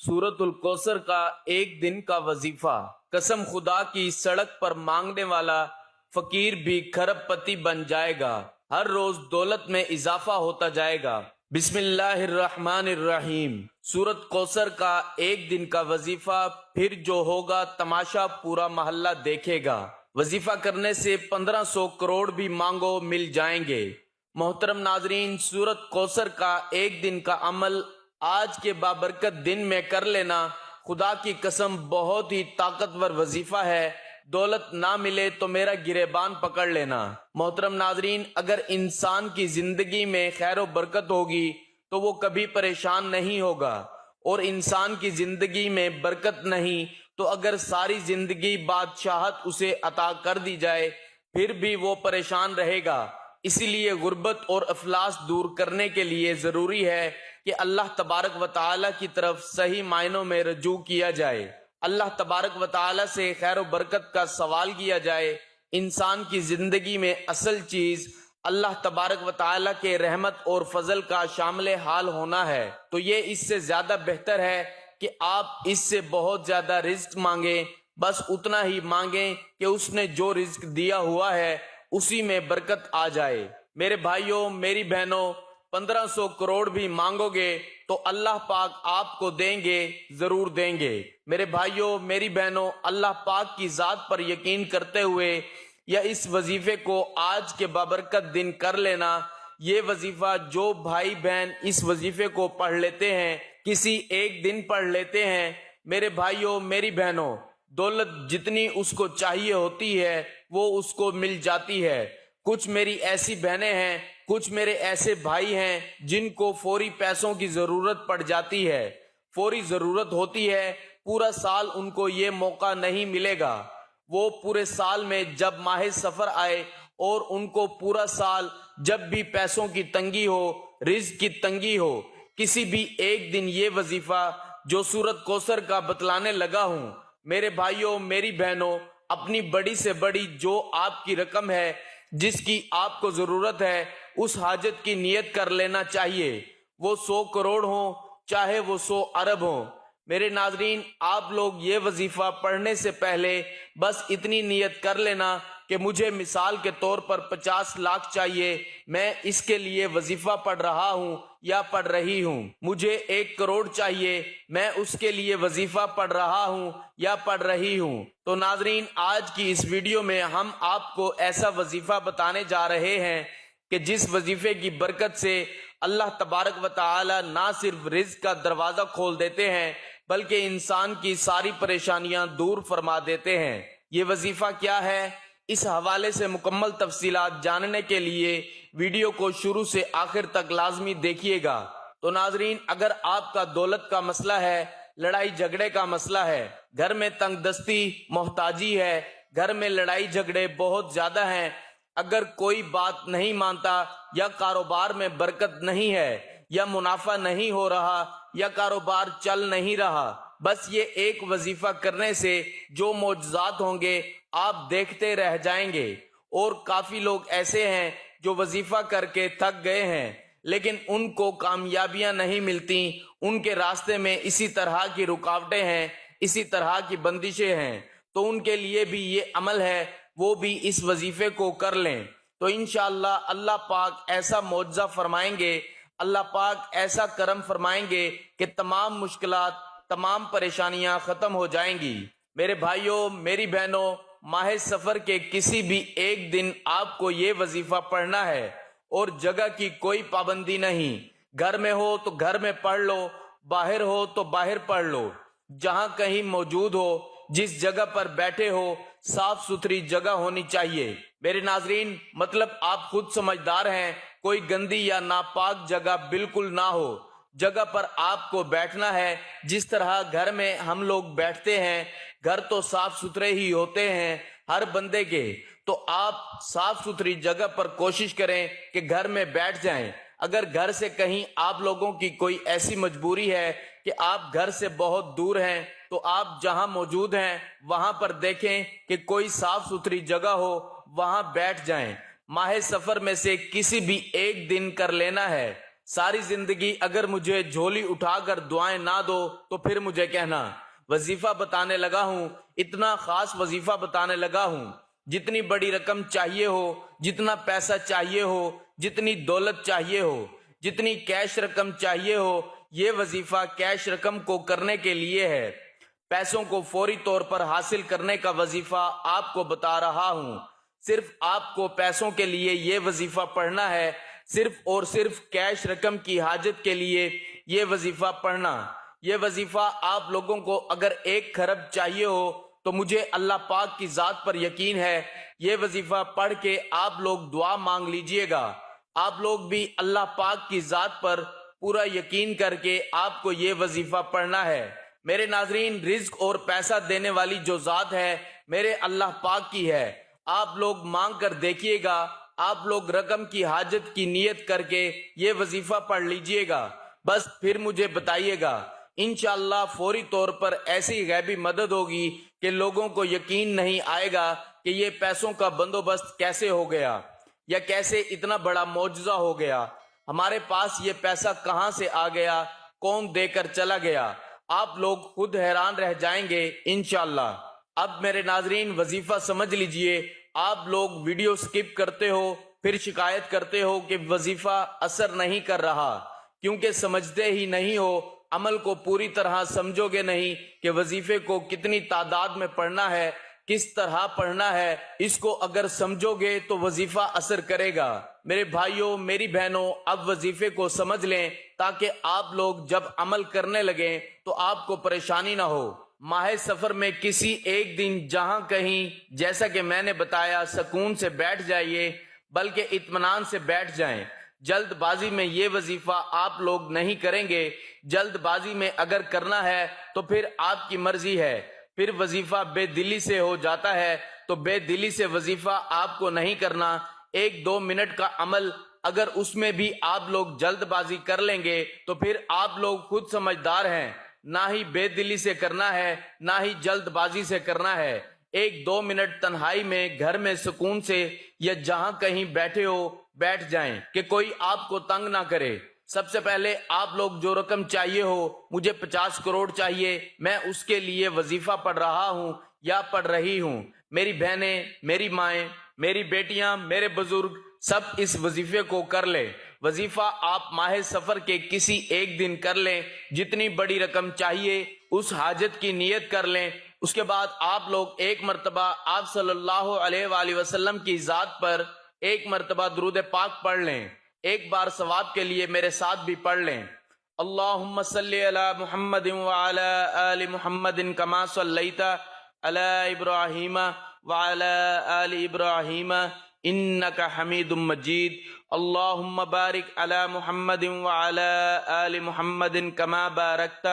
سورۃ الکوثر کا ایک دن کا وظیفہ۔ قسم خدا کی، سڑک پر مانگنے والا فقیر بھی کھرب پتی بن جائے گا، ہر روز دولت میں اضافہ ہوتا جائے گا۔ بسم اللہ الرحمن الرحیم۔ سورۃ کوثر کا ایک دن کا وظیفہ، پھر جو ہوگا تماشا پورا محلہ دیکھے گا۔ وظیفہ کرنے سے 1500 کروڑ بھی مانگو مل جائیں گے۔ محترم ناظرین، سورۃ کوثر کا ایک دن کا عمل آج کے بابرکت دن میں کر لینا خدا کی قسم بہت ہی طاقتور وظیفہ ہے۔ دولت نہ ملے تو میرا گریبان پکڑ لینا۔ محترم ناظرین، اگر انسان کی زندگی میں خیر و برکت ہوگی تو وہ کبھی پریشان نہیں ہوگا، اور انسان کی زندگی میں برکت نہیں تو اگر ساری زندگی بادشاہت اسے عطا کر دی جائے پھر بھی وہ پریشان رہے گا۔ اسی لیے غربت اور افلاس دور کرنے کے لیے ضروری ہے کہ اللہ تبارک و تعالی کی طرف صحیح معنوں میں رجوع کیا جائے، اللہ تبارک و تعالی سے خیر و برکت کا سوال کیا جائے۔ انسان کی زندگی میں اصل چیز اللہ تبارک و تعالی کے رحمت اور فضل کا شامل حال ہونا ہے، تو یہ اس سے زیادہ بہتر ہے کہ آپ اس سے بہت زیادہ رزق مانگیں، بس اتنا ہی مانگیں کہ اس نے جو رزق دیا ہوا ہے اسی میں برکت آ جائے۔ میرے بھائیوں، میری بہنوں، 1500 کروڑ بھی مانگو گے تو اللہ پاک آپ کو دیں گے، ضرور دیں گے۔ میرے بھائیوں، میری بہنوں، اللہ پاک کی ذات پر یقین کرتے ہوئے یا اس وظیفے کو آج کے بابرکت دن کر لینا۔ یہ وظیفہ جو بھائی بہن اس وظیفے کو پڑھ لیتے ہیں، کسی ایک دن پڑھ لیتے ہیں، میرے بھائیوں میری بہنوں، دولت جتنی اس کو چاہیے ہوتی ہے وہ اس کو مل جاتی ہے۔ کچھ میری ایسی بہنیں ہیں، کچھ میرے ایسے بھائی ہیں جن کو فوری پیسوں کی ضرورت پڑ جاتی ہے، فوری ضرورت ہوتی ہے، پورا سال ان کو یہ موقع نہیں ملے گا۔ وہ پورے سال میں جب ماہ سفر آئے اور ان کو پورا سال جب بھی پیسوں کی تنگی ہو، رزق کی تنگی ہو، کسی بھی ایک دن یہ وظیفہ جو سورۃ کوثر کا بتلانے لگا ہوں، میرے بھائیوں میری بہنوں، اپنی بڑی سے بڑی جو آپ کی رقم ہے، جس کی آپ کو ضرورت ہے، اس حاجت کی نیت کر لینا چاہیے۔ وہ 100 کروڑ ہوں، چاہے وہ 100 ارب ہوں۔ میرے ناظرین، آپ لوگ یہ وظیفہ پڑھنے سے پہلے بس اتنی نیت کر لینا کہ مجھے مثال کے طور پر 50 لاکھ چاہیے، میں اس کے لیے وظیفہ پڑھ رہا ہوں یا پڑھ رہی ہوں۔ مجھے 1 کروڑ چاہیے، میں اس کے لیے وظیفہ پڑھ رہا ہوں یا پڑھ رہی ہوں۔ تو ناظرین، آج کی اس ویڈیو میں ہم آپ کو ایسا وظیفہ بتانے جا رہے ہیں کہ جس وظیفے کی برکت سے اللہ تبارک و تعالی نہ صرف رزق کا دروازہ کھول دیتے ہیں بلکہ انسان کی ساری پریشانیاں دور فرما دیتے ہیں۔ یہ وظیفہ کیا ہے، اس حوالے سے مکمل تفصیلات جاننے کے لیے ویڈیو کو شروع سے آخر تک لازمی دیکھیے گا۔ تو ناظرین، اگر آپ کا دولت کا مسئلہ ہے، لڑائی جھگڑے کا مسئلہ ہے، گھر میں تنگ دستی، محتاجی ہے، گھر میں لڑائی جھگڑے بہت زیادہ ہیں، اگر کوئی بات نہیں مانتا، یا کاروبار میں برکت نہیں ہے، یا منافع نہیں ہو رہا، یا کاروبار چل نہیں رہا، بس یہ ایک وظیفہ کرنے سے جو معجزات ہوں گے آپ دیکھتے رہ جائیں گے۔ اور کافی لوگ ایسے ہیں جو وظیفہ کر کے تھک گئے ہیں لیکن ان کو کامیابیاں نہیں ملتی، ان کے راستے میں اسی طرح کی رکاوٹیں ہیں، اسی طرح کی بندشیں ہیں، تو ان کے لیے بھی یہ عمل ہے، وہ بھی اس وظیفے کو کر لیں تو انشاءاللہ اللہ پاک ایسا معجزہ فرمائیں گے، اللہ پاک ایسا کرم فرمائیں گے کہ تمام مشکلات، تمام پریشانیاں ختم ہو جائیں گی۔ میرے بھائیوں میری بہنوں، ماہ سفر کے کسی بھی ایک دن آپ کو یہ وظیفہ پڑھنا ہے، اور جگہ کی کوئی پابندی نہیں، گھر میں ہو تو گھر میں پڑھ لو، باہر ہو تو باہر پڑھ لو، جہاں کہیں موجود ہو، جس جگہ پر بیٹھے ہو، صاف ستھری جگہ ہونی چاہیے۔ میرے ناظرین، مطلب آپ خود سمجھدار ہیں، کوئی گندی یا ناپاک جگہ بالکل نہ ہو، جگہ پر آپ کو بیٹھنا ہے جس طرح گھر میں ہم لوگ بیٹھتے ہیں۔ گھر تو صاف ستھرے ہی ہوتے ہیں ہر بندے کے، تو آپ صاف ستھری جگہ پر کوشش کریں کہ گھر میں بیٹھ جائیں۔ اگر گھر سے کہیں آپ لوگوں کی کوئی ایسی مجبوری ہے کہ آپ گھر سے بہت دور ہیں تو آپ جہاں موجود ہیں وہاں پر دیکھیں کہ کوئی صاف ستھری جگہ ہو، وہاں بیٹھ جائیں۔ ماہ سفر میں سے کسی بھی ایک دن کر لینا ہے، ساری زندگی اگر مجھے جھولی اٹھا کر دعائیں نہ دو تو پھر مجھے کہنا۔ وظیفہ بتانے لگا ہوں، اتنا خاص وظیفہ بتانے لگا ہوں، جتنی بڑی رقم چاہیے ہو، جتنا پیسہ چاہیے ہو، جتنی دولت چاہیے ہو، جتنی کیش رقم چاہیے ہو، یہ وظیفہ کیش رقم کو کرنے کے لیے ہے۔ پیسوں کو فوری طور پر حاصل کرنے کا وظیفہ آپ کو بتا رہا ہوں۔ صرف آپ کو پیسوں کے لیے یہ وظیفہ پڑھنا ہے، صرف اور صرف کیش رقم کی حاجت کے لیے یہ وظیفہ پڑھنا۔ یہ وظیفہ آپ لوگوں کو اگر 1 کھرب چاہیے ہو تو مجھے اللہ پاک کی ذات پر یقین ہے، یہ وظیفہ پڑھ کے آپ لوگ دعا مانگ لیجئے گا۔ آپ لوگ بھی اللہ پاک کی ذات پر پورا یقین کر کے آپ کو یہ وظیفہ پڑھنا ہے۔ میرے ناظرین، رزق اور پیسہ دینے والی جو ذات ہے میرے اللہ پاک کی ہے۔ آپ لوگ مانگ کر دیکھیے گا، آپ لوگ رقم کی حاجت کی نیت کر کے یہ وظیفہ پڑھ لیجئے گا، بس پھر مجھے بتائیے گا۔ انشاءاللہ فوری طور پر ایسی غیبی مدد ہوگی کہ لوگوں کو یقین نہیں آئے گا کہ یہ پیسوں کا بندوبست کیسے ہو گیا یا کیسے اتنا بڑا معجزہ ہو گیا، ہمارے پاس یہ پیسہ کہاں سے آ گیا، کون دے کر چلا گیا۔ آپ لوگ خود حیران رہ جائیں گے انشاءاللہ۔ اب میرے ناظرین وظیفہ سمجھ لیجئے۔ آپ لوگ ویڈیو سکپ کرتے ہو، پھر شکایت کرتے ہو کہ وظیفہ اثر نہیں کر رہا، کیونکہ سمجھتے ہی نہیں ہو، عمل کو پوری طرح سمجھو گے نہیں کہ وظیفے کو کتنی تعداد میں پڑھنا ہے، کس طرح پڑھنا ہے۔ اس کو اگر سمجھو گے تو وظیفہ اثر کرے گا۔ میرے بھائیوں، میری بہنوں، اب وظیفے کو سمجھ لیں تاکہ آپ لوگ جب عمل کرنے لگیں تو آپ کو پریشانی نہ ہو۔ ماہ سفر میں کسی ایک دن جہاں کہیں، جیسا کہ میں نے بتایا، سکون سے بیٹھ جائیے، بلکہ اطمینان سے بیٹھ جائیں۔ جلد بازی میں یہ وظیفہ آپ لوگ نہیں کریں گے۔ جلد بازی میں اگر کرنا ہے تو پھر آپ کی مرضی ہے، پھر وظیفہ بے دلی سے ہو جاتا ہے، تو بے دلی سے وظیفہ آپ کو نہیں کرنا۔ 1-2 منٹ کا عمل اگر اس میں بھی آپ لوگ جلد بازی کر لیں گے تو پھر آپ لوگ خود سمجھدار ہیں، نہ ہی بے دلی سے کرنا ہے، نہ ہی جلد بازی سے کرنا ہے۔ 1-2 منٹ تنہائی میں گھر میں سکون سے یا جہاں کہیں بیٹھے ہو بیٹھ جائیں کہ کوئی آپ کو تنگ نہ کرے۔ سب سے پہلے آپ لوگ جو رقم چاہیے ہو، مجھے 50 کروڑ چاہیے، میں اس کے لیے وظیفہ پڑھ رہا ہوں یا پڑھ رہی ہوں۔ میری بہنیں، میری مائیں، میری بیٹیاں، میرے بزرگ سب اس وظیفے کو کر لیں۔ وظیفہ آپ ماہ سفر کے کسی ایک دن کر لیں، جتنی بڑی رقم چاہیے اس حاجت کی نیت کر لیں۔ اس کے بعد آپ لوگ 1 مرتبہ آپ صلی اللہ علیہ وآلہ وسلم کی ذات پر 1 مرتبہ درود پاک پڑھ لیں۔ ایک بار ثواب کے لیے میرے ساتھ بھی پڑھ لیں۔ اللہم صلی علی محمد وعلی آل محمد کما صلیت علی ابراہیم وعلی آل ابراہیم انک حمید مجید۔ اللہم بارک علی محمد وعلی آل محمد کما بارکت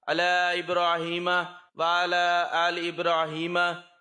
علی ابراہیم وعلی آل ابراہیم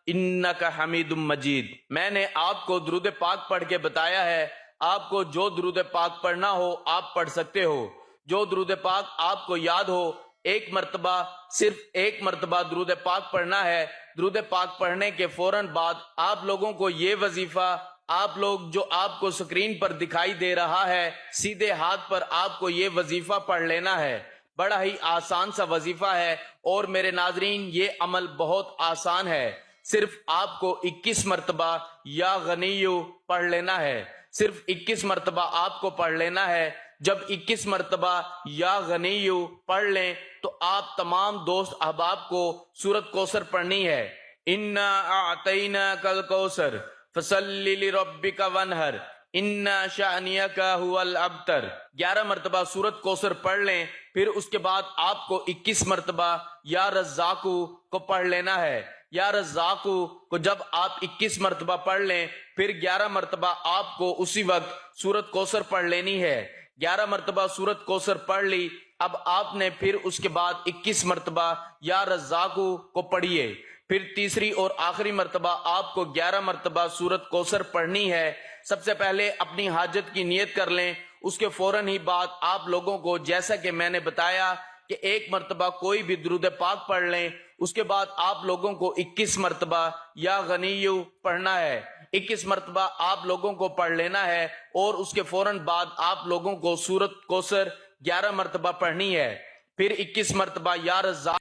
انک حمید مجید۔ میں نے آپ کو درود پاک پڑھ کے بتایا ہے، آپ کو جو درود پاک پڑھنا ہو آپ پڑھ سکتے ہو۔ جو درود پاک آپ کو یاد ہو، 1 مرتبہ، صرف 1 مرتبہ درود پاک پڑھنا ہے۔ درود پاک پڑھنے کے فوراً بعد آپ لوگوں کو یہ وظیفہ، آپ لوگ جو آپ کو سکرین پر دکھائی دے رہا ہے، سیدھے ہاتھ پر آپ کو یہ وظیفہ پڑھ لینا ہے۔ بڑا ہی آسان سا وظیفہ ہے، اور میرے ناظرین یہ عمل بہت آسان ہے۔ صرف آپ کو 21 مرتبہ یا غنیو پڑھ لینا ہے۔ صرف 21 مرتبہ آپ کو پڑھ لینا ہے۔ جب 21 مرتبہ یا غنیو پڑھ لیں تو آپ تمام دوست احباب کو سورۃ کوثر پڑھنی ہے۔ انا اعطیناک الکوثر فصلی لربک وانحر ان شانئک هو الابتر۔ 11 مرتبہ سورۃ کوثر پڑھ لیں، پھر اس کے بعد آپ کو 21 مرتبہ یا رزاقو کو پڑھ لینا ہے۔ یا رزاقو کو جب آپ 21 مرتبہ پڑھ لیں، پھر 11 مرتبہ آپ کو اسی وقت سورۃ کوثر پڑھ لینی ہے۔ 11 مرتبہ سورۃ کوثر پڑھ لی، اب آپ نے پھر اس کے بعد 21 مرتبہ یا رزاقو کو پڑھیے۔ پھر تیسری اور آخری مرتبہ آپ کو 11 مرتبہ سورۃ کوثر پڑھنی ہے۔ سب سے پہلے اپنی حاجت کی نیت کر لیں، اس کے فوراً ہی بعد آپ لوگوں کو جیسا کہ میں نے بتایا کہ 1 مرتبہ کوئی بھی درود پاک پڑھ لیں، اس کے بعد آپ لوگوں کو 21 مرتبہ یا غنیو پڑھنا ہے۔ 21 مرتبہ آپ لوگوں کو پڑھ لینا ہے اور اس کے فوراً بعد آپ لوگوں کو سورت کوثر 11 مرتبہ پڑھنی ہے. پھر 21 مرتبہ یا رزاق